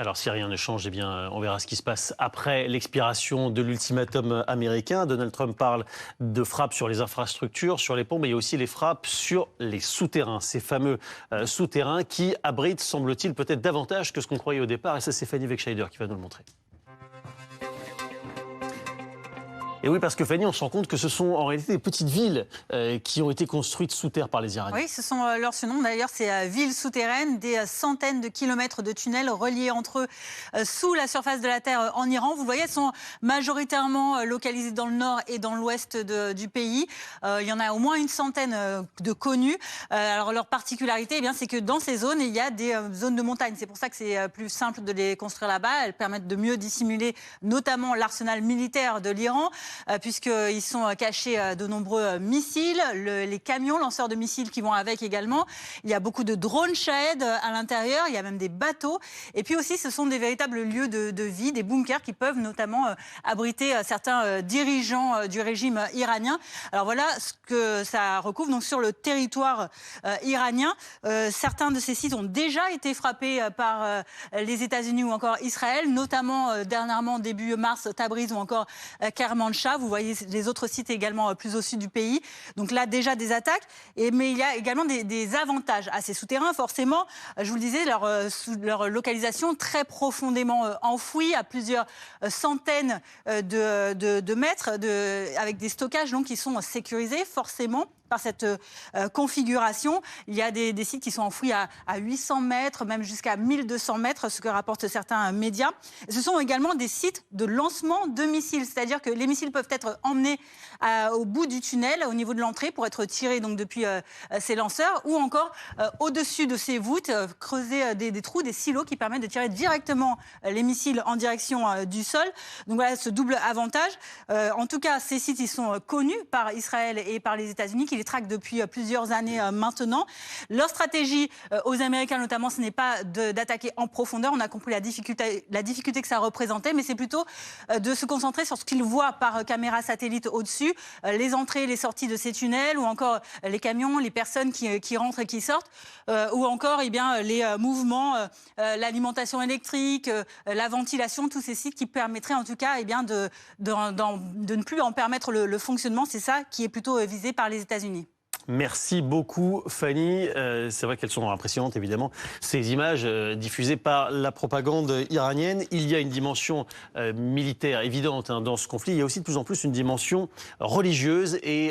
Alors, si rien ne change, eh bien, on verra ce qui se passe après l'expiration de l'ultimatum américain. Donald Trump parle de frappes sur les infrastructures, sur les ponts, mais il y a aussi les frappes sur les souterrains. Ces fameux souterrains qui abritent, semble-t-il, peut-être davantage que ce qu'on croyait au départ. Et ça, c'est Fanny Wegscheider qui va nous le montrer. Et oui, parce que Fanny, on se rend compte que ce sont en réalité des petites villes qui ont été construites sous terre par les Iraniens. Oui, ce sont leurs surnoms d'ailleurs, c'est villes souterraines, des centaines de kilomètres de tunnels reliés entre eux sous la surface de la terre en Iran. Vous voyez, elles sont majoritairement localisées dans le nord et dans l'ouest du pays. Il y en a au moins une centaine de connues. Alors leur particularité, eh bien, c'est que dans ces zones, il y a des zones de montagne. C'est pour ça que c'est plus simple de les construire là-bas. Elles permettent de mieux dissimuler notamment l'arsenal militaire de l'Iran. Puisqu'ils sont cachés de nombreux missiles, les camions lanceurs de missiles qui vont avec également. Il y a beaucoup de drones Shahed à l'intérieur, il y a même des bateaux. Et puis aussi, ce sont des véritables lieux de vie, des bunkers qui peuvent notamment abriter certains dirigeants du régime iranien. Alors voilà ce que ça recouvre donc sur le territoire iranien. Certains de ces sites ont déjà été frappés par les États-Unis ou encore Israël, notamment dernièrement début mars, Tabriz ou encore Kermanshah. Vous voyez les autres sites également plus au sud du pays. Donc là, déjà des attaques. Mais il y a également des avantages à ces souterrains. Forcément, je vous le disais, leur localisation très profondément enfouie à plusieurs centaines de mètres avec des stockages donc, qui sont sécurisés forcément par cette configuration. Il y a des sites qui sont enfouis à 800 mètres, même jusqu'à 1200 mètres, ce que rapportent certains médias. Ce sont également des sites de lancement de missiles, c'est-à-dire que les missiles peuvent être emmenés au bout du tunnel, au niveau de l'entrée, pour être tirés donc, depuis ces lanceurs, ou encore au-dessus de ces voûtes, creuser des trous, des silos qui permettent de tirer directement les missiles en direction du sol. Donc voilà ce double avantage. En tout cas, ces sites ils sont connus par Israël et par les États-Unis, qui les traquent depuis plusieurs années maintenant. Leur stratégie aux Américains notamment, ce n'est pas d'attaquer en profondeur. On a compris la difficulté que ça représentait, mais c'est plutôt de se concentrer sur ce qu'ils voient par caméra satellite au-dessus, les entrées, les sorties de ces tunnels, ou encore les camions, les personnes qui rentrent et qui sortent, ou encore eh bien, les mouvements, l'alimentation électrique, la ventilation, tous ces sites qui permettraient en tout cas eh bien, de ne plus en permettre le fonctionnement. C'est ça qui est plutôt visé par les États-Unis. Merci beaucoup Fanny. C'est vrai qu'elles sont impressionnantes évidemment, ces images diffusées par la propagande iranienne. Il y a une dimension militaire évidente dans ce conflit. Il y a aussi de plus en plus une dimension religieuse et